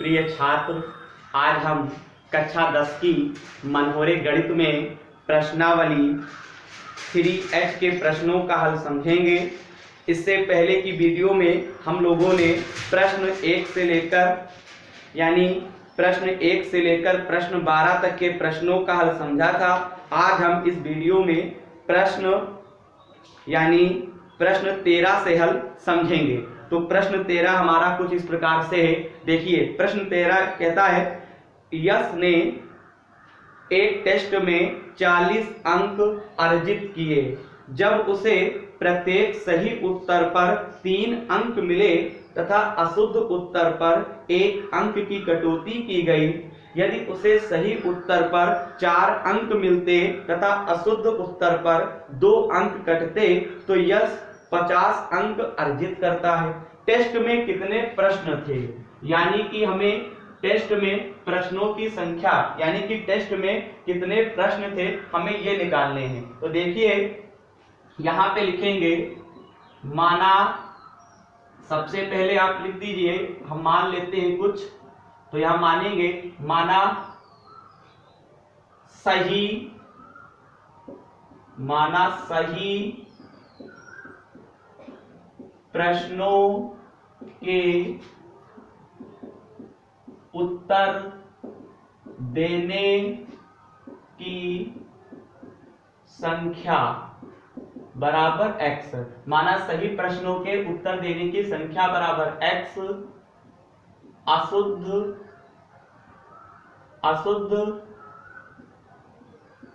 प्रिय छात्र, आज हम कक्षा 10 की मनोरे गणित में प्रश्नावली 3H के प्रश्नों का हल समझेंगे। इससे पहले की वीडियो में हम लोगों ने प्रश्न 1 से लेकर प्रश्न 12 तक के प्रश्नों का हल समझा था। आज हम इस वीडियो में प्रश्न 13 से हल समझेंगे। तो प्रश्न 13 हमारा कुछ इस प्रकार से है। देखिए, प्रश्न 13 कहता है, यश ने एक टेस्ट में 40 अंक अर्जित किए। जब उसे प्रत्येक सही उत्तर पर 3 अंक मिले तथा अशुद्ध उत्तर पर 1 अंक की कटौती की गई। यदि उसे सही उत्तर पर 4 अंक मिलते तथा अशुद्ध उत्तर पर 2 अंक कटते तो यश 50 अंक अर्जित करता है। टेस्ट में कितने प्रश्न थे, यानी कि हमें टेस्ट में प्रश्नों की संख्या, यानी कि टेस्ट में कितने प्रश्न थे, हमें ये निकालने हैं। तो देखिए, यहाँ पे लिखेंगे माना। सबसे पहले आप लिख दीजिए, हम मान लेते हैं कुछ, तो यहां मानेंगे माना सही प्रश्नों के उत्तर देने की संख्या बराबर x। माना सही प्रश्नों के उत्तर देने की संख्या बराबर x। अशुद्ध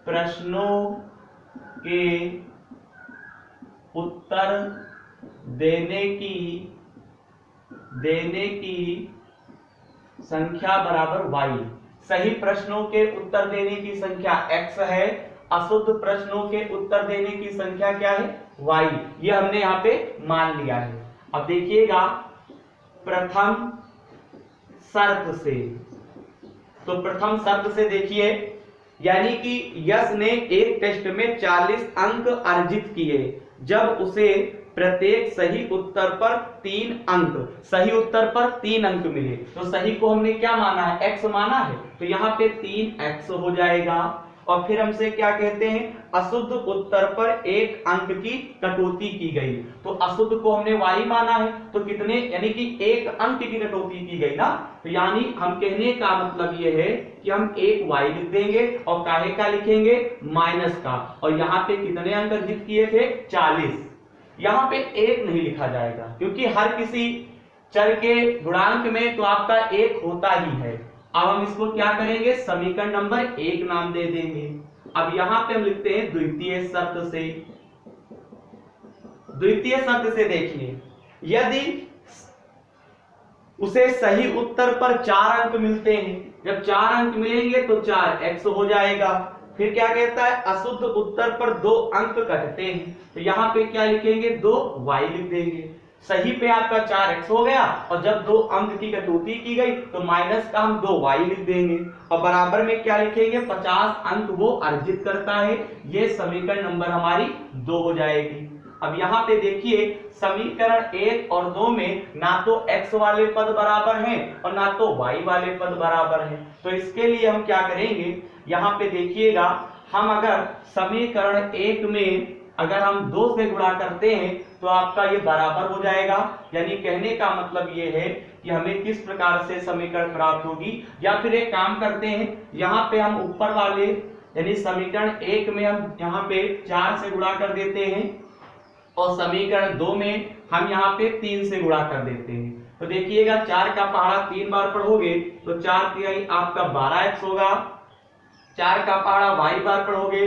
प्रश्नों के उत्तर देने की संख्या बराबर y। सही प्रश्नों के उत्तर देने की संख्या x है, अशुद्ध प्रश्नों के उत्तर देने की संख्या क्या है, y। ये हमने यहाँ पे मान लिया है। अब देखिएगा प्रथम शर्त से, तो प्रथम शर्त से देखिए, यानी कि यश ने एक टेस्ट में 40 अंक अर्जित किए। जब उसे प्रत्येक सही उत्तर पर 3 अंक, सही उत्तर पर 3 अंक मिले, तो सही को हमने क्या माना है, x माना है, तो यहाँ पे 3x हो जाएगा। और फिर हमसे क्या कहते हैं, अशुद्ध उत्तर पर 1 अंक की कटौती की गई, तो अशुद्ध को हमने y माना है, तो कितने, यानी कि 1 अंक की कटौती की गई ना। तो यानी हम कहने का मतलब ये है कि हम 1 y लिख देंगे और काहे का लिखेंगे, माइनस का। और यहाँ पे कितने अंक अर्जित किए थे, 40। यहाँ पे 1 नहीं लिखा जाएगा, क्योंकि हर किसी चर के गुणांक में तो आपका 1 होता ही है। अब हम इसको क्या करेंगे, समीकरण नंबर 1 नाम दे देंगे। अब यहां पे हम लिखते हैं द्वितीय शर्त से। द्वितीय शर्त से देखिए, यदि उसे सही उत्तर पर 4 अंक मिलते हैं, जब 4 अंक मिलेंगे तो 4x हो जाएगा। फिर क्या कहता है, अशुद्ध उत्तर पर 2 अंक कटते हैं, तो यहाँ पे क्या लिखेंगे, 2y लिख देंगे। सही पे आपका 4x हो गया, और जब 2 अंक की कटौती की गई तो माइनस का हम 2y लिख देंगे। और बराबर में क्या लिखेंगे, 50 अंक वो अर्जित करता है। ये समीकरण नंबर हमारी 2 हो जाएगी। अब यहाँ पे देखिए, समीकरण 1 और 2 में ना तो x वाले पद बराबर हैं और ना तो y वाले पद बराबर हैं। तो इसके लिए हम क्या करेंगे, यहाँ पे देखिएगा, हम अगर समीकरण 1 में अगर हम 2 से गुणा करते हैं तो आपका ये बराबर हो जाएगा। यानी कहने का मतलब ये है कि हमें किस प्रकार से समीकरण प्राप्त होगी। या फिर एक काम करते हैं, यहाँ पे हम ऊपर वाले यानी समीकरण 1 में हम यहाँ पे 4 से गुणा कर देते हैं और समीकरण 2 में हम यहाँ पे 3 से गुणा कर देते हैं। तो देखिएगा, 4 का पहाड़ा 3 बार पढ़ोगे तो 4 तिहाई आपका 12x होगा। 4 का पहाड़ा y बार पढ़ोगे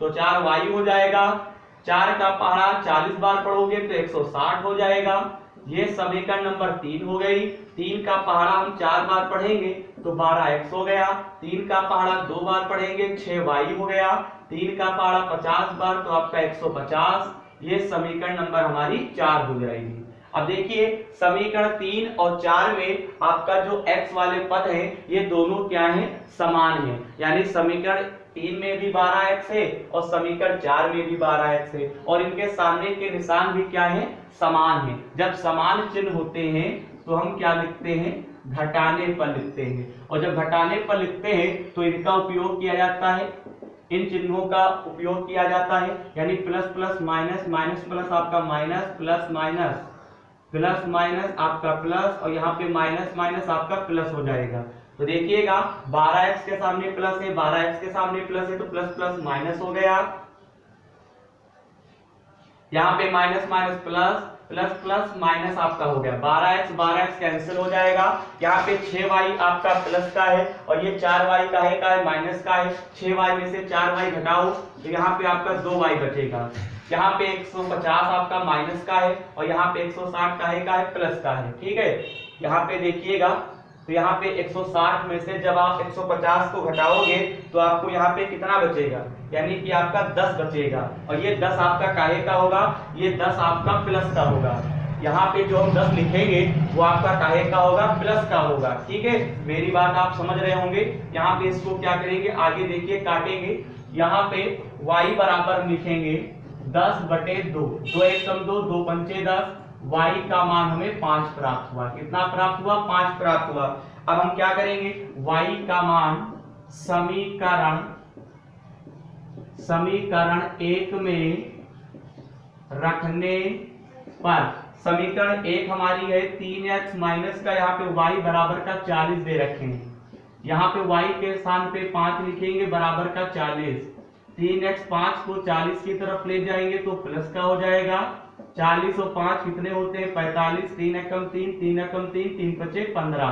तो 4y हो जाएगा। 4 का पहाड़ा 40 बार पढ़ोगे तो 160 हो जाएगा। ये समीकरण नंबर 3 हो गई। 3 का पहाड़ा हम 4 बार पढ़ेंगे तो 12x हो गया। 3 का पहाड़ा 2 बार पढ़ेंगे 6y हो गया। 3 का पहाड़ा 50 बार तो आपका 150। ये समीकरण नंबर हमारी 4 हो जाएगी। अब देखिए, समीकरण 3 और 4 में आपका जो x वाले पद हैं ये दोनों क्या हैं, समान हैं। यानी समीकरण 3 में भी 12x है और समीकरण 4 में भी 12x है, और इनके सामने के निशान भी क्या है, समान है। जब समान चिन्ह होते हैं तो हम क्या लिखते हैं, घटाने पर लिखते हैं। और जब घटाने पर लिखते हैं तो इनका उपयोग किया जाता है, इन चिन्हों का उपयोग किया जाता है, यानी plus plus minus, minus plus आपका minus, plus minus, plus minus आपका प्लस, और यहाँ पे माइनस माइनस आपका प्लस हो जाएगा। तो देखिएगा 12x के सामने प्लस है, 12x के सामने प्लस है, तो प्लस प्लस माइनस हो गया, यहाँ पे minus minus plus, plus plus minus आपका हो गया, 12x 12x कैंसिल हो जाएगा। यहाँ पे 6y आपका प्लस का है और ये 4y का है माइनस का है। 6y में से 4y घटाओ तो यहाँ पे आपका 2y बचेगा। यहाँ पे 150 आपका माइनस का है और यहाँ पे 160 का है प्लस का है। ठीक है, यहाँ पे देखिएगा तो यहाँ पे 160 में से जब आप 150 को घटाओगे तो आपको यहाँ पे कितना बचेगा, यानी कि आपका 10 बचेगा, और ये 10 आपका काहे का होगा, ये 10 आपका प्लस का होगा। यहाँ पे जो हम 10 लिखेंगे वो आपका काहे का होगा, प्लस का होगा। ठीक है, मेरी बात आप समझ रहे होंगे। यहाँ पे इसको क्या करेंगे, आगे देखिए काटेंगे, यहाँ पे y बराबर लिखेंगे 10/2, 2 1 कम 2, 2 पंचे 10, y का मान हमें 5 प्राप्त हुआ। कितना प्राप्त हुआ, 5 प्राप्त हुआ। अब हम क्या करेंगे, y का मान समीकरण 1 में रखने पर, समीकरण 1 हमारी है 3x माइनस का, यहाँ पे y बराबर का 40 दे रखे हैं, यहाँ पे y के स्थान पे 5 लिखेंगे बराबर का 40, 3x 5 को 40 की तरफ ले जाएंगे तो प्लस का हो जाएगा, 40 और 5 कितने होते हैं 45, 3 एकम 3, 3 एकम 3, 3 पचे 15,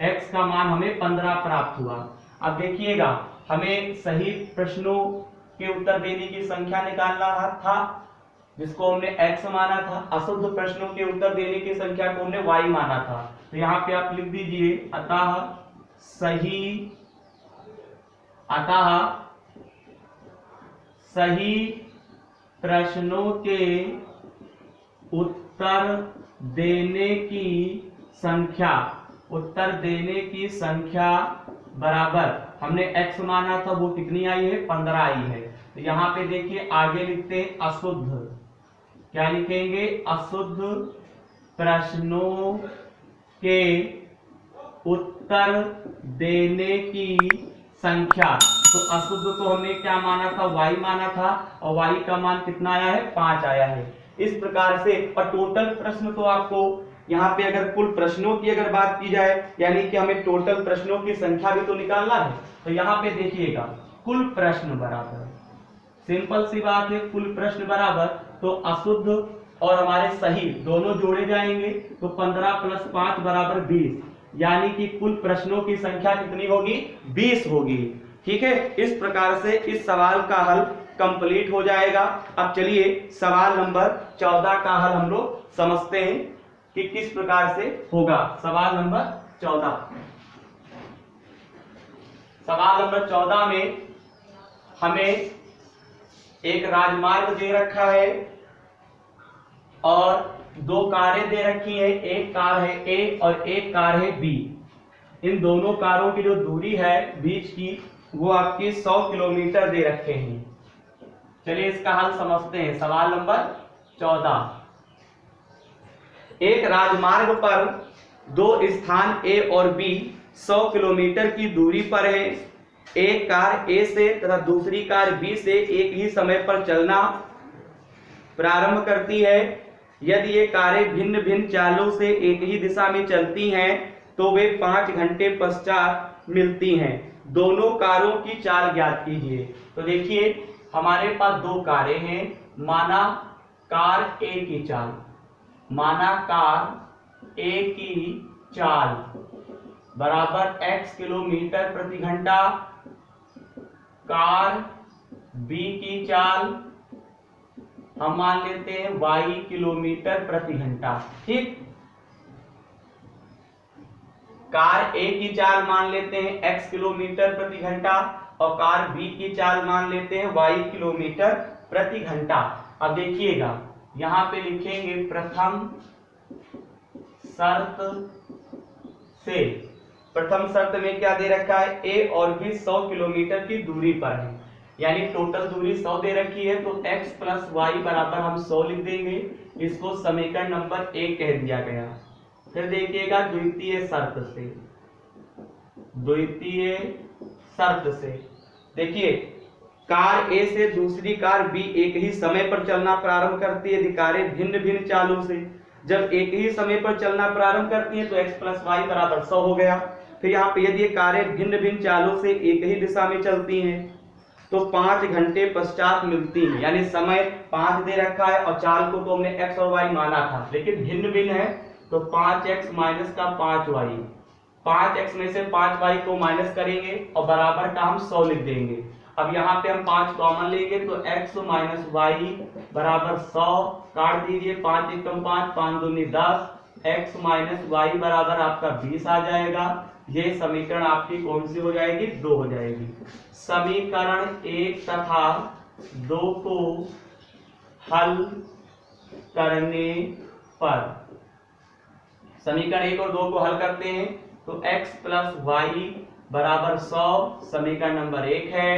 x का मान हमें 15 प्राप्त हुआ। अब देखिएगा हमें सही प्रश्नों के उत्तर देने की संख्या निकालना था, जिसको हमने x माना था। अशुद्ध प्रश्नों के उत्तर देने की संख्या को हमने y माना था। तो यहाँ पे आप लिख दीजिए अतः सही प्रश्नों के उत्तर देने की संख्या बराबर, हमने x माना था वो कितनी आई है, 15 आई है। तो यहाँ पे देखिए आगे लिखते हैं अशुद्ध, क्या लिखेंगे, अशुद्ध प्रश्नों के उत्तर देने की संख्या। तो अशुद्ध को हमने क्या माना था, y माना था, और y का मान कितना आया है, 5 आया है। इस प्रकार से, और टोटल प्रश्न तो आपको यहाँ पे अगर कुल प्रश्नों की अगर बात की जाए, यानी कि हमें टोटल प्रश्नों की संख्या भी तो निकालना है। तो यहाँ पे देखिएगा कुल प्रश्न बराबर, सिंपल सी बात है, कुल प्रश्न बराबर, तो अशुद्ध और हमारे सही दोनों जोड़े जाएंगे तो 15 + 5 = 20, यानी कि कुल प्रश्नों की संख्या कितनी होगी, 20 होगी। ठीक है, इस प्रकार से इस सवाल का हल कंप्लीट हो जाएगा। अब चलिए सवाल नंबर 14 का हल हम लोग समझते हैं कि किस प्रकार से होगा। सवाल नंबर 14, सवाल नंबर 14 में हमें एक राजमार्ग दे रखा है और 2 कारें दे रखी हैं, एक कार है A और एक कार है B। इन दोनों कारों की जो दूरी है बीच की वो आपकी 100 किलोमीटर दे रखे हैं। चलिए इसका हल समझते हैं। सवाल नंबर 14, एक राजमार्ग पर 2 स्थान A और B 100 किलोमीटर की दूरी पर है। एक कार A से तथा दूसरी कार B से एक ही समय पर चलना प्रारंभ करती है। यदि ये कारें भिन्न भिन्न चालों से एक ही दिशा में चलती हैं तो वे 5 घंटे पश्चात मिलती हैं। दोनों कारों की चाल ज्ञात कीजिए। तो देखिए हमारे पास 2 कारें हैं, माना कार A की चाल, माना कार A की चाल बराबर x किलोमीटर प्रति घंटा, कार B की चाल हम मान लेते हैं y किलोमीटर प्रति घंटा। ठीक, कार A की चाल मान लेते हैं x किलोमीटर प्रति घंटा और कार B की चाल मान लेते हैं y किलोमीटर प्रति घंटा। अब देखिएगा यहां पे लिखेंगे प्रथम शर्त से, प्रथम शर्त में क्या दे रखा है, A और B 100 किलोमीटर की दूरी पर है, यानी टोटल दूरी 100 दे रखी है। तो x + y बराबर हम 100 लिख देंगे। इसको समीकरण नंबर 1 कह दिया गया। फिर देखिएगा द्वितीय शर्त से, द्वितीय शर्त से देखिए कार ए से दूसरी कार बी एक ही समय पर चलना प्रारंभ करती है यदि कारें भिन्न भिन्न चालों से। जब एक ही समय पर चलना प्रारंभ करती है तो x प्लस वाई बराबर 100 हो गया। फिर यहाँ पे यदि ये कारें भिन्न भिन्न चालों से एक ही दिशा में चलती हैं तो 5 घंटे पश्चात मिलती हैं, यानी समय 5 दे रखा है और चाल को तो हमने x और y माना था लेकिन भिन्न भिन्न है तो 5x माइनस का 5y, 5x में से 5y को माइनस करेंगे और बराबर का हम 100 लिख देंगे। अब यहाँ पे हम 5 कॉमन लेंगे तो x माइनस वाई बराबर 100, काट दीजिए 5 एकम 5, 5 दूनी 10, x माइनस वाई बराबर आपका 20 आ जाएगा। ये समीकरण आपकी कौन सी हो जाएगी? 2 हो जाएगी। समीकरण 1 तथा 2 को हल करने पर, समीकरण 1 और 2 को हल करते हैं तो x प्लस वाई बराबर 100 समीकरण नंबर 1 है,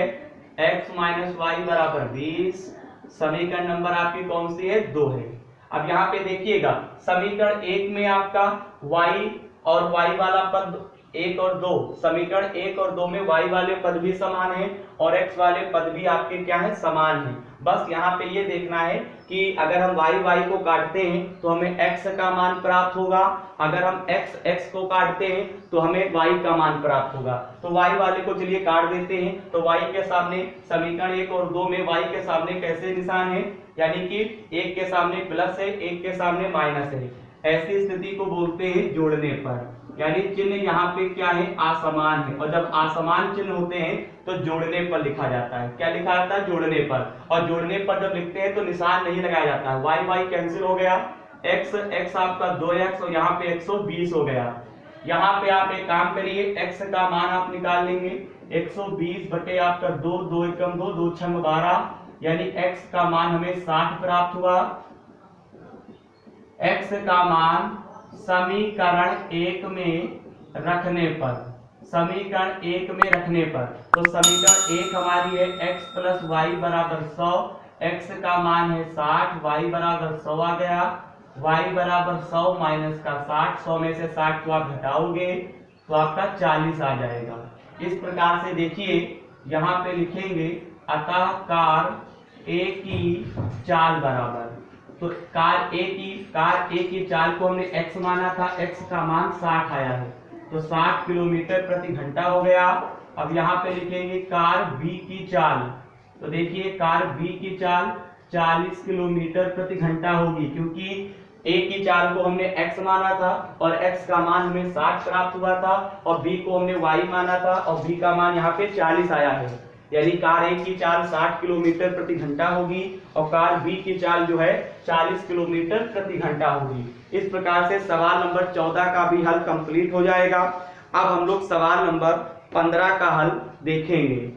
x माइनस वाई बराबर 20 समीकरण नंबर आपकी कौन सी है? 2 है। अब यहाँ पे देखिएगा समीकरण 1 में आपका y और y वाला पद 1 और 2, समीकरण 1 और 2 में y वाले पद भी समान हैं और x वाले पद भी आपके क्या है? समान हैं। बस यहाँ पे ये देखना है कि अगर हम y को काटते हैं तो हमें x का मान प्राप्त होगा, अगर हम x को काटते हैं तो हमें y का मान प्राप्त होगा। तो y वाले को चलिए काट देते हैं तो y के सामने समीकरण 1 और 2 में y के सामने कैसे निशान है? यानी कि 1 के सामने प्लस है, 1 के सामने माइनस है। ऐसी स्थिति को बोलते हैं जोड़ने पर, यानी चिन्ह यहाँ पे क्या है? असमान है। और जब असमान चिन्ह होते हैं तो जोड़ने पर लिखा जाता है। क्या लिखा जाता है? जोड़ने पर। और जोड़ने पर जब लिखते हैं तो निशान नहीं लगाया जाता है, y कैंसिल हो गया, x आपका 2x और यहाँ पे 120 हो गया। यहाँ पे आप एक काम करिए, x का मान आप निकाल लेंगे 120 बटे आपका 2, 2 एकम 2, 2 छंग 12, यानी x का मान हमें 60 प्राप्त हुआ। x का मान समीकरण 1 में रखने पर, समीकरण 1 में रखने पर, तो समीकरण 1 हमारी है x प्लस वाई बराबर 100, x का मान है 60, y बराबर 100 आ गया, y बराबर 100 माइनस का 60, 100 में से 60 को आप घटाओगे तो आपका 40 आ जाएगा। इस प्रकार से देखिए यहाँ पे लिखेंगे अतः कार A की चाल बराबर, तो कार A की चाल को हमने x माना था, x का मान 60 आया है तो 60 किलोमीटर प्रति घंटा हो गया। अब यहाँ पे लिखेंगे कार B की चाल, तो देखिए कार B की चाल 40 किलोमीटर प्रति घंटा होगी क्योंकि A की चाल को हमने x माना था और x का मान हमें 60 प्राप्त हुआ था और B को हमने y माना था और B का मान यहाँ पे 40 आया है, यानी कार A की चाल 60 किलोमीटर प्रति घंटा होगी और कार B की चाल जो है 40 किलोमीटर प्रति घंटा होगी। इस प्रकार से सवाल नंबर 14 का भी हल कंप्लीट हो जाएगा। अब हम लोग सवाल नंबर 15 का हल देखेंगे।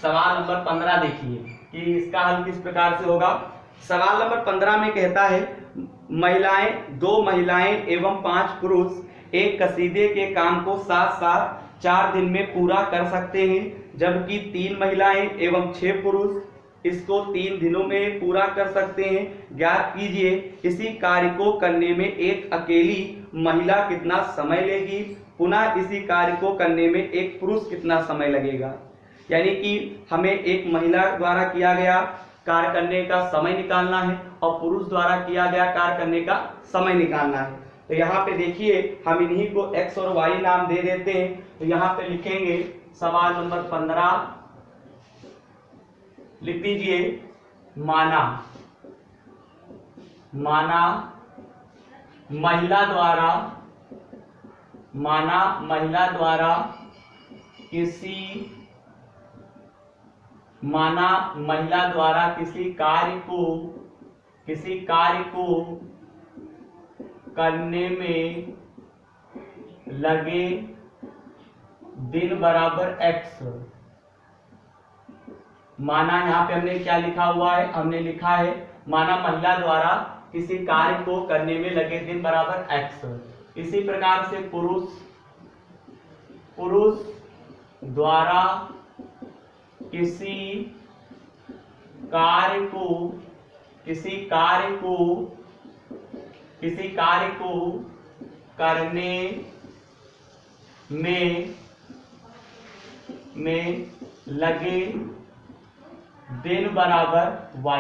सवाल नंबर 15 देखिए कि इसका हल किस प्रकार से होगा। सवाल नंबर 15 में कहता है महिलाएं, 2 महिलाएं एवं 5 पुरुष एक कसीदे के काम को साथ साथ 4 दिन में पूरा कर सकते हैं, जबकि 3 महिलाएं एवं 6 पुरुष इसको 3 दिनों में पूरा कर सकते हैं। ज्ञात कीजिए इसी कार्य को करने में एक अकेली महिला कितना समय लेगी, पुनः इसी कार्य को करने में एक पुरुष कितना समय लगेगा। यानी कि हमें एक महिला द्वारा किया गया कार्य करने का समय निकालना है और पुरुष द्वारा किया गया कार्य करने का समय निकालना है। तो यहाँ पे देखिए हम इन्हीं को x और y नाम दे देते हैं। तो यहाँ पे लिखेंगे सवाल नंबर 15, लिख दीजिए माना महिला द्वारा किसी कार्य को करने में लगे दिन बराबर x। माना यहाँ पे हमने क्या लिखा हुआ है? हमने लिखा है माना महिला द्वारा किसी कार्य को करने में लगे दिन बराबर x। इसी प्रकार से पुरुष द्वारा किसी किसी कार्य को करने में लगे दिन बराबर y।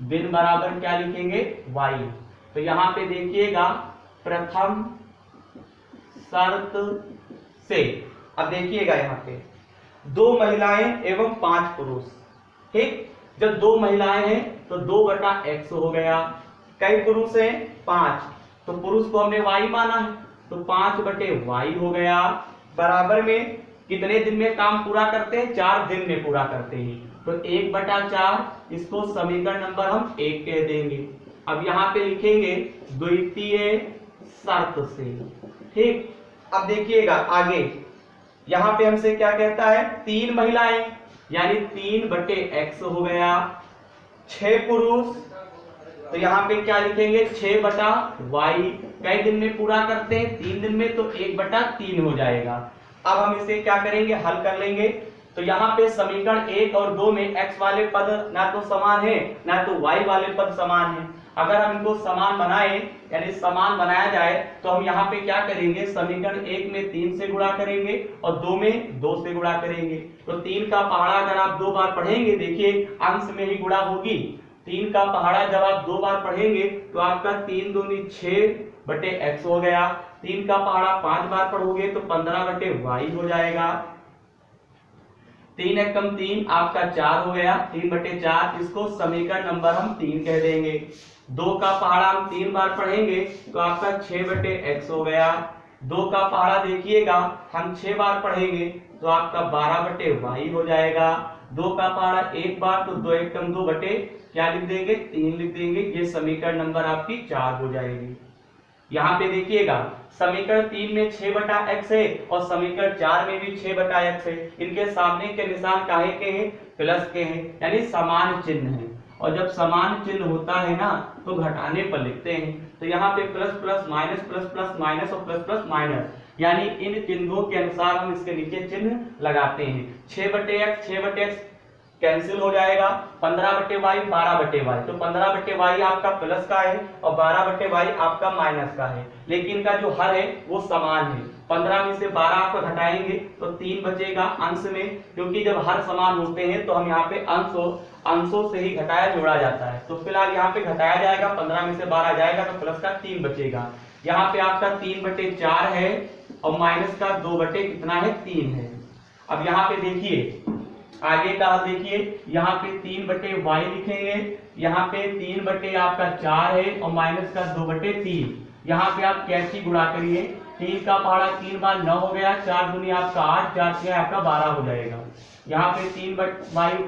दिन बराबर क्या लिखेंगे y। तो यहां पे देखिएगा प्रथम शर्त से, अब देखिएगा यहाँ पे 2 महिलाएं एवं 5 पुरुष, ठीक। जब 2 महिलाएं हैं तो 2/x हो गया, कई पुरुष हैं 5, तो पुरुष को हमने y माना है तो 5/y हो गया, बराबर में कितने दिन में काम पूरा करते हैं, 4 दिन में पूरा करते हैं, तो 1/4, इसको समीकरण नंबर हम 1 कह देंगे। अब यहाँ पे लिखेंगे द्वितीय शर्त से, ठीक। अब देखिएगा आगे यहाँ पे हमसे क्या कहता है, 3 महिलाएं यानी 3/x हो गया, 6 पुरुष, तो यहाँ पे क्या लिखेंगे 6/y, कई दिन में पूरा करते हैं, 3 दिन में, तो 1/3 हो जाएगा। अब हम इसे क्या करेंगे, हल कर लेंगे। तो यहाँ पे समीकरण 1 और 2 में x वाले पद ना तो समान है ना तो y वाले पद समान है। अगर हम इनको समान बनाए यानी समान बनाया जाए तो हम यहाँ पे क्या करेंगे, समीकरण 1 में 3 से गुणा करेंगे और 2 में 2 से गुणा करेंगे। तो 3 का पहाड़ा अगर आप 2 बार पढ़ेंगे, देखिए अंश में ही गुणा होगी, 3 का पहाड़ा जब आप 2 बार पढ़ेंगे तो आपका 3 दूनी 6/x हो गया, 3 का पहाड़ा 5 बार पढ़ोगे तो 15/y हो जाएगा, 3 एकम 3 आपका 4 हो गया, 3/4, इसको समीकरण नंबर हम 3 कह देंगे। 2 का पहाड़ा हम 3 बार पढ़ेंगे तो आपका 6/x हो गया, 2 का पहाड़ा देखिएगा हम 6 बार पढ़ेंगे तो आपका 12/y हो जाएगा, 2 का पहाड़ा 1 बार तो 2 एकम 2 बटे क्या लिख देंगे 3 लिख देंगे, ये समीकरण नंबर आपकी 4 हो जाएगी। यहाँ पे देखिएगा समीकरण 3 में 6/x है और समीकरण 4 में भी 6/x है, इनके सामने के निशान काहे के हैं, प्लस के हैं, यानी समान चिन्ह है, और जब समान चिन्ह होता है ना तो घटाने पर लिखते हैं। तो यहाँ पे plus plus minus plus plus minus और प्लस प्लस माइनस, यानी इन चिन्हों के अनुसार हम इसके नीचे चिन्ह लगाते हैं। 6/x कैंसिल हो जाएगा, 15/y 12/y, तो 15/y आपका प्लस का है और 12/y आपका माइनस का है, लेकिन इनका जो हर है वो समान है। 15 में से 12 आपको घटाएंगे तो 3 बचेगा अंश में, क्योंकि जब हर समान होते हैं तो हम यहाँ पे अंशों से ही घटाया जोड़ा जाता है। तो फिलहाल यहाँ पे घटाया जाएगा, 15 में से 12 जाएगा तो प्लस का 3 बचेगा। यहाँ पे आपका 3/4 है और माइनस का 2/3 है। अब यहाँ पे देखिए आगे का देखिए, यहाँ पे 3/y लिखेंगे, यहाँ पे 3 आपका 4 है और माइनस का 2/3, यहाँ पे आप कैसे गुणा करिए, 3 का पहाड़ा 3 बार 9 हो गया, 4 दूनी आपका 8, 4 6 आपका 12 हो जाएगा। यहाँ पे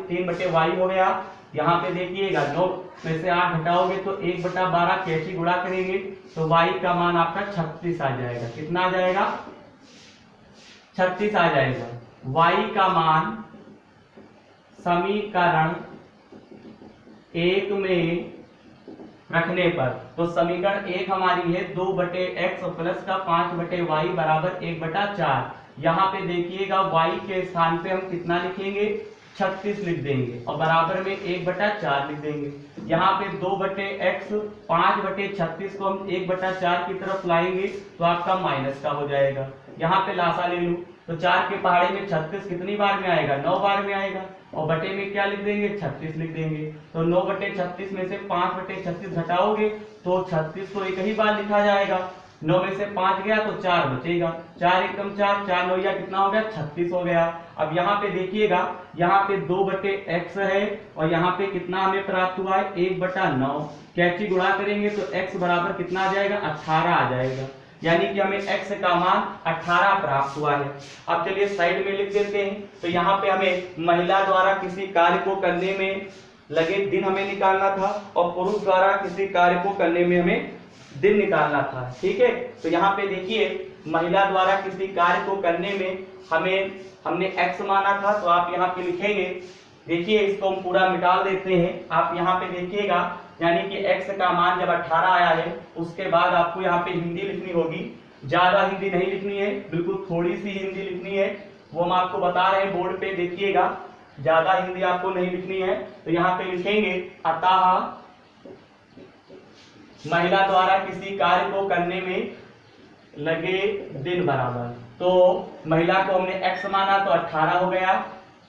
3/y हो गया, यहाँ पे देखिएगा 9 में से 8 घटाओगे तो 1/12 कैसे गुणा करेंगे तो y का मान आपका 36 आ जाएगा। कितना आ जाएगा, 36 आ जाएगा। y का मान समीकरण 1 में रखने पर, तो समीकरण 1 हमारी है 2/x प्लस का 5/y बराबर 1/4। यहाँ पे देखिएगा y के स्थान पे हम कितना लिखेंगे, 36 लिख देंगे और बराबर में 1/4 लिख देंगे। यहाँ पे 2/x 5/36 को हम 1/4 की तरफ लाएंगे तो आपका माइनस का हो जाएगा। यहाँ पे लासा ले लूं तो 4 के पहाड़े में 36 कितनी बार में आएगा, 9 बार में आएगा, और बटे में क्या लिख देंगे 36 लिख देंगे। तो 9/36 में से 5/36 घटाओगे तो 36 को एक ही बार लिखा जाएगा, 9 में से 5 गया तो 4 बचेगा, 4 एकम 4, 4 9 या कितना हो गया 36 हो गया। अब यहाँ पे देखिएगा यहाँ पे 2/x है और यहाँ पे कितना हमें प्राप्त हुआ है 1/9, कैची गुणा करेंगे तो x बराबर कितना आ जाएगा 18 आ जाएगा, यानी कि हमें x का मान 18 प्राप्त हुआ है। अब चलिए साइड में लिख देते हैं। तो यहाँ पे हमें महिला द्वारा किसी कार्य को करने में लगे दिन हमें निकालना था और पुरुष द्वारा किसी कार्य को करने में हमें दिन निकालना था, ठीक है। तो यहाँ पे देखिए महिला द्वारा किसी कार्य को करने में हमने x माना था, तो आप यहाँ पे लिखेंगे, देखिए इसको हम पूरा मिटा देते हैं। आप यहाँ पे देखिएगा यानी कि x का मान जब 18 आया है उसके बाद आपको यहाँ पे हिंदी लिखनी होगी, ज्यादा हिंदी नहीं लिखनी है, बिल्कुल थोड़ी सी हिंदी लिखनी है, वो हम आपको बता रहे हैं बोर्ड पे देखिएगा। ज्यादा हिंदी आपको नहीं लिखनी है, तो यहाँ पे लिखेंगे अतः महिला द्वारा किसी कार्य को करने में लगे दिन बराबर। तो महिला को हमने x माना तो 18 हो गया,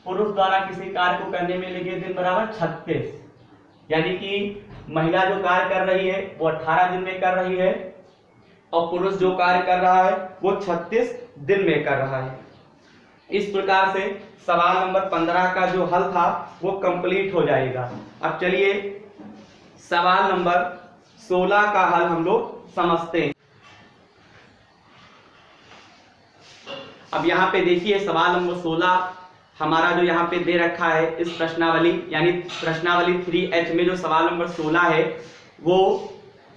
पुरुष द्वारा किसी कार्य को करने में लगे दिन बराबर 36, यानी कि महिला जो कार्य कर रही है वो 18 दिन में कर रही है और पुरुष जो कार्य कर रहा है वो 36 दिन में कर रहा है। इस प्रकार से सवाल नंबर 15 का जो हल था वो कंप्लीट हो जाएगा। अब चलिए सवाल नंबर 16 का हल हम लोग समझते हैं। अब यहाँ पे देखिए सवाल नंबर 16 हमारा जो यहाँ पे दे रखा है इस प्रश्नावली यानी प्रश्नावली 3H में जो सवाल नंबर 16 है वो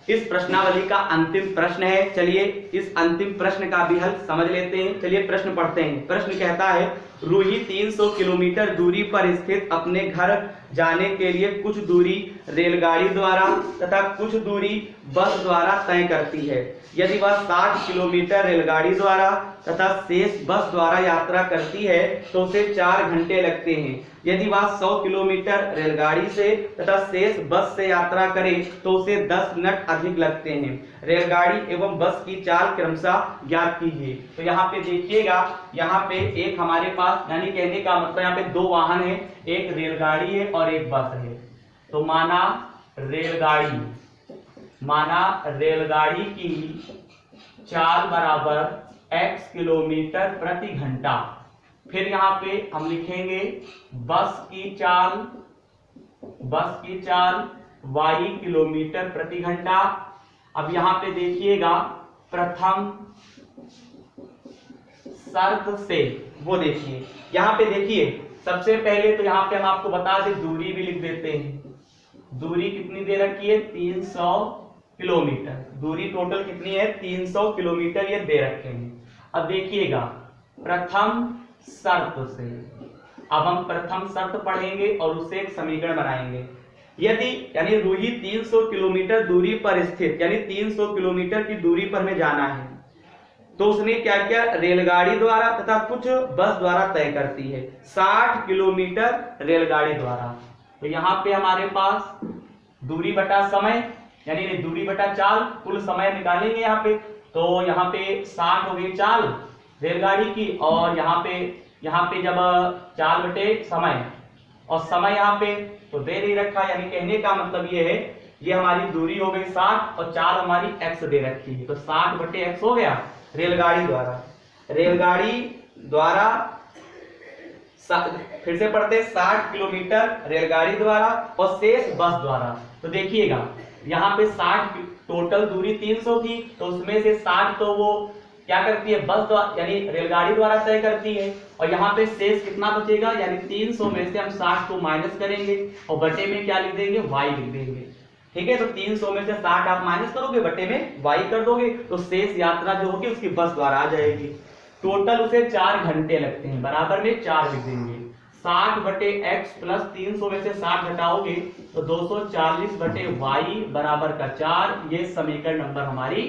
इस प्रश्नावली का अंतिम प्रश्न है। चलिए इस अंतिम प्रश्न का भी हल समझ लेते हैं। चलिए प्रश्न पढ़ते हैं। प्रश्न कहता है रूही 300 किलोमीटर दूरी पर स्थित अपने घर जाने के लिए कुछ दूरी रेलगाड़ी द्वारा तथा कुछ दूरी बस द्वारा तय करती है। यदि वह 60 किलोमीटर रेलगाड़ी द्वारा तथा शेष बस द्वारा यात्रा करती है तो उसे 4 घंटे लगते हैं। यदि वह 100 किलोमीटर रेलगाड़ी से तथा शेष बस से यात्रा करे तो उसे 10 मिनट अधिक लगते हैं। रेलगाड़ी एवं बस की चाल क्रमशः ज्ञात कीजिए। तो यहाँ पे देखिएगा, यहाँ पे एक हमारे पास यानी कहने का मतलब यहाँ पे 2 वाहन है, एक रेलगाड़ी है और एक बस है। तो माना रेलगाड़ी की चाल बराबर x किलोमीटर प्रति घंटा। फिर यहाँ पे हम लिखेंगे बस की चाल y किलोमीटर प्रति घंटा। अब यहाँ पे देखिएगा प्रथम शर्त से वो देखिए, यहाँ पे देखिए सबसे पहले तो यहाँ पे हम आपको बता दें दूरी भी लिख देते हैं। दूरी कितनी दे रखी है 300 किलोमीटर। दूरी टोटल कितनी है 300 किलोमीटर ये दे रखे हैं। अब देखिएगा प्रथम शर्त से, अब हम प्रथम शर्त पढ़ेंगे और उससे एक समीकरण बनाएंगे। यदि यानी रूही 300 किलोमीटर दूरी पर स्थित यानी 300 किलोमीटर की दूरी पर हमें जाना है तो उसने क्या किया रेलगाड़ी द्वारा तथा कुछ बस द्वारा तय करती है। 60 किलोमीटर रेलगाड़ी द्वारा, तो यहाँ पे हमारे पास दूरी बटा समय यानी दूरी बटा चाल कुल समय निकालेंगे यहाँ पे। तो यहाँ पे 60 हो गई चाल रेलगाड़ी की और यहाँ पे जब चाल बटे समय और समय यहाँ पे तो दे नहीं रखा, यानी कहने का मतलब ये है ये हमारी दूरी हो गई 60 और चाल हमारी x दे रखी है। तो 60 बटे x हो गया रेलगाड़ी द्वारा फिर से पढ़ते 60 किलोमीटर रेलगाड़ी द्वारा और शेष बस द्वारा। तो देखिएगा यहाँ पे 60 टोटल दूरी 300 थी तो उसमें से 60 तो वो क्या करती है बस द्वारा यानी रेलगाड़ी द्वारा तय करती है और यहाँ पे शेष कितना बचेगा यानी 300 में से हम 60 को माइनस करेंगे और बटे में क्या लिख देंगे y लिख देंगे। ठीक है, तो 300 में से 60 आप माइनस करोगे बटे में y कर दोगे तो शेष यात्रा जो होगी उसकी बस द्वारा आ जाएगी। टोटल उसे 4 घंटे लगते हैं, बराबर में 4 लिख देंगे। 60 बटे x प्लस 300 में से 60 घटाओगे तो 240 बटे y बराबर का 4। ये समीकरण नंबर हमारी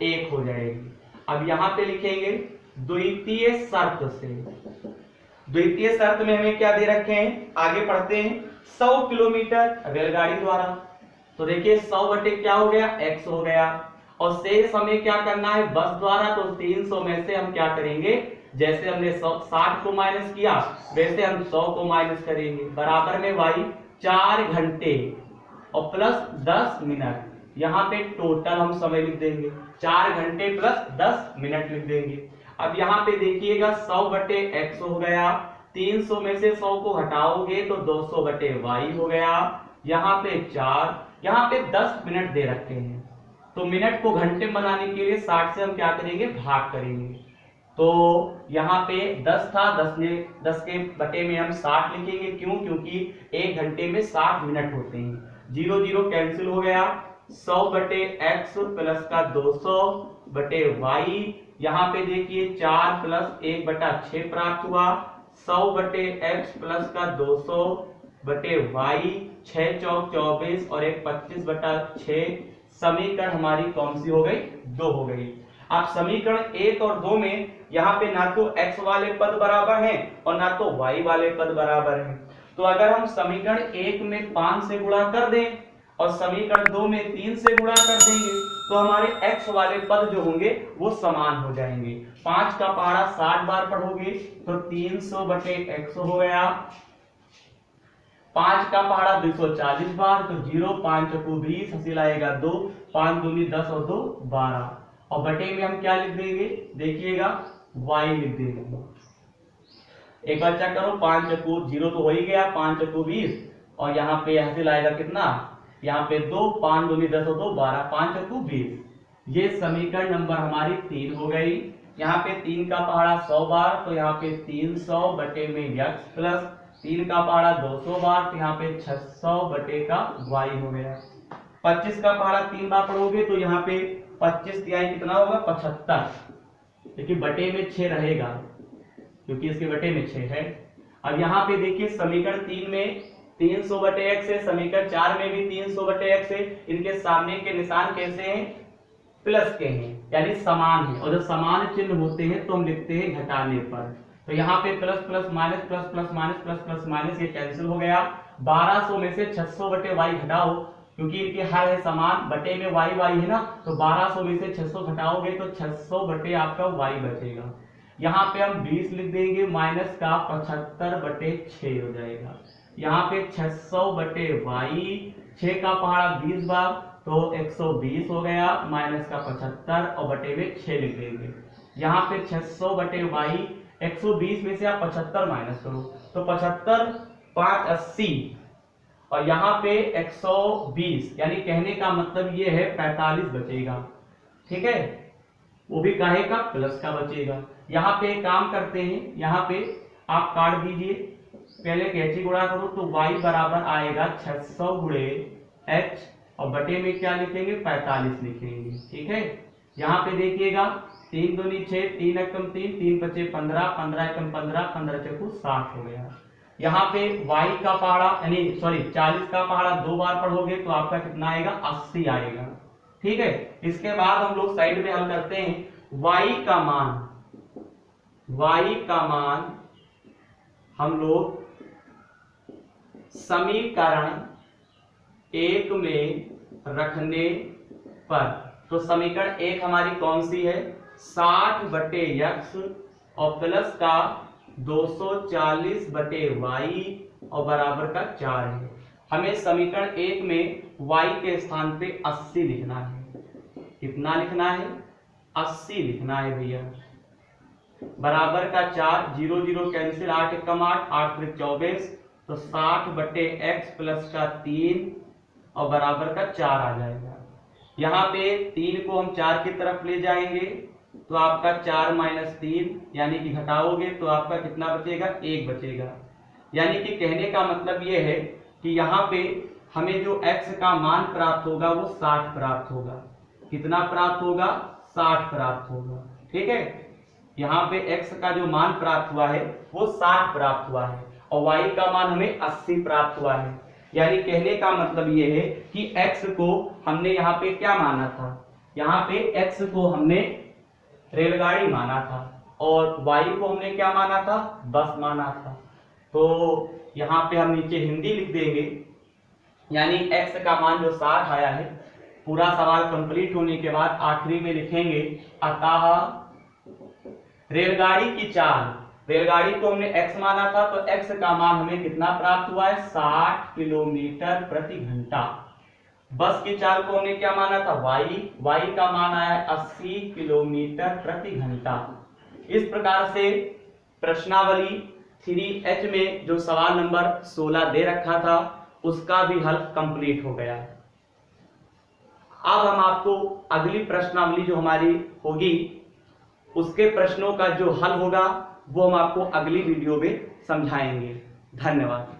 1 हो जाएगी। अब यहाँ पे लिखेंगे द्वितीय शर्त से। द्वितीय शर्त में हमें क्या दे रखे हैं आगे पढ़ते हैं 100 किलोमीटर रेलगाड़ी द्वारा। तो देखिए 100 बटे क्या हो गया x हो गया और शेष हमें क्या करना है बस द्वारा। तो 300 में से हम क्या करेंगे जैसे हमने 60 को माइनस किया वैसे हम 100 को माइनस करेंगे, बराबर में y 4 घंटे और प्लस 10 मिनट। यहाँ पे टोटल हम समय लिख देंगे 4 घंटे प्लस 10 मिनट लिख देंगे। अब यहाँ पे देखिएगा 100 बटे x हो गया, 300 में से 100 को हटाओगे तो 200 बटे y हो गया। यहाँ पे 4, यहाँ पे 10 मिनट दे रखे हैं तो मिनट को घंटे बनाने के लिए 60 से हम क्या करेंगे भाग करेंगे। तो यहाँ पे 10 था, 10 के बटे में हम 60 लिखेंगे। क्यों? क्योंकि 1 घंटे में 60 मिनट होते हैं। 0 0 कैंसिल हो गया। 100 बटे x प्लस का 200 बटे y। यहाँ पे देखिए 4 प्लस 1 बटा 6 प्राप्त हुआ। 100 बटे x प्लस का 200 बटे y। 6 चौक 24 और 1 25 बटा 6। समीकरण हमारी कौन सी हो गई 2 हो गई। अब समीकरण 1 और 2 में यहाँ पे ना तो x वाले पद बराबर हैं और ना तो y वाले पद बराबर हैं। तो अगर हम समीकरण 1 में 5 से गुणा कर दें और समीकरण 2 में 3 से गुणा कर देंगे तो हमारे x वाले पद जो होंगे वो समान हो जाएंगे। 5 का पहाड़ा 60 बार पढ़ोगे तो 300 बटे x हो गया। 5 का पहाड़ा 240 बार तो 0, 5 चौको 20, हासिल आएगा 2, 5 दूनी 10 और 2 12, और बटे में हम क्या लिख देंगे, देखिएगा y लिख देंगे। एक बार चेक करो, 5 चौको 0 तो हो ही गया, 5 चौको 20, और यहाँ पे हासिल आएगा कितना, यहाँ पे 2, 5 दूनी 10 और 2 12, 5 चौको 20। ये समीकरण नंबर हमारी 3 हो गई। यहाँ पे 3 का पहाड़ा 100 बार तो यहाँ पे 300 बटे में x प्लस 3 का पहाड़ा 200 बार तो यहाँ पे 600 बटे का y हो गया। 25 का पहाड़ा 3 बार पढ़ोगे तो यहाँ पे 25 तिहाई कितना होगा, 75, लेकिन बटे में 6 रहेगा क्योंकि इसके बटे में 6 है। अब यहाँ पे देखिए समीकरण 3 में 300 बटे x है, समीकरण 4 में भी 300 बटे x है, इनके सामने के निशान कैसे हैं, प्लस के हैं, यानी समान है, और जब समान चिन्ह होते हैं तो हम लिखते हैं घटाने पर। तो यहाँ पे plus plus minus plus plus minus plus plus minus ये कैंसिल हो गया। 1200 में से 600 बटे y घटाओ क्योंकि इनके हर है समान, बटे में y है ना, तो 1200 में से 600 घटाओगे तो 600 बटे आपका y बचेगा। यहाँ पे हम 20 लिख देंगे, माइनस का 75 बटे 6 हो जाएगा। यहाँ पे 600 बटे y, 6 का पहाड़ा 20 बार तो 120 हो गया, माइनस का 75 और बटे में 6 लिख देंगे। यहाँ पे 600 बटे y, 120 में से आप 75 माइनस करो तो 75 5 80, और यहाँ पे 120, यानी कहने का मतलब ये है 45 बचेगा, ठीक है, वो भी काहे का, प्लस का बचेगा। यहाँ पे काम करते हैं, यहाँ पे आप काट दीजिए, पहले कैंची गुणा करो तो y बराबर आएगा 600 गुणे h, और बटे में क्या लिखेंगे, 45 लिखेंगे, ठीक है। यहाँ पे देखिएगा 3 दूनी 6, 3 एकम 3, 3 पचे 15, 15 एकम 15, 15 चौको 60 हो गया। यहाँ पे y का पहाड़ा यानी 40 का पहाड़ा 2 बार पढ़ोगे तो आपका कितना आएगा, 80 आएगा, ठीक है। इसके बाद हम लोग साइड में हल करते हैं। y का मान हम लोग समीकरण 1 में रखने पर, तो समीकरण 1 हमारी कौन सी है, 60 बटे x और प्लस का 240 बटे y और बराबर का 4 है। हमें समीकरण 1 में y के स्थान पे 80 लिखना है। कितना लिखना है, 80 लिखना है भैया, बराबर का 4, 0 0 कैंसिल, 8 एकम 8, 8 त्रिक 24, तो 60 बटे x प्लस का 3 और बराबर का 4 आ जाएगा। यहाँ पे 3 को हम 4 की तरफ ले जाएंगे तो आपका 4 माइनस 3 यानी कि घटाओगे तो आपका कितना बचेगा, 1 बचेगा। यानी कि कहने का मतलब ये है कि यहाँ पे हमें जो x का मान प्राप्त होगा वो 60 प्राप्त होगा। कितना प्राप्त होगा, 60 प्राप्त होगा, ठीक है। यहाँ पे x का जो मान प्राप्त हुआ है वो 60 प्राप्त हुआ है और y का मान हमें 80 प्राप्त हुआ है। यानी कहने का मतलब ये है कि x को हमने यहाँ पे क्या माना था, यहाँ पे x को हमने रेलगाड़ी माना था और y को हमने क्या माना था, बस माना था। तो यहाँ पे हम नीचे हिंदी लिख देंगे, यानी x का मान जो 60 आया है। पूरा सवाल कंप्लीट होने के बाद आखिरी में लिखेंगे, अतः रेलगाड़ी की चाल, रेलगाड़ी को हमने x माना था तो x का मान हमें कितना प्राप्त हुआ है, 60 किलोमीटर प्रति घंटा। बस की चाल को हमने क्या माना था, y का मान आया है 80 किलोमीटर प्रति घंटा। इस प्रकार से प्रश्नावली 3H में जो सवाल नंबर 16 दे रखा था उसका भी हल कंप्लीट हो गया। अब हम आपको अगली प्रश्नावली जो हमारी होगी उसके प्रश्नों का जो हल होगा वो हम आपको अगली वीडियो में समझाएंगे। धन्यवाद।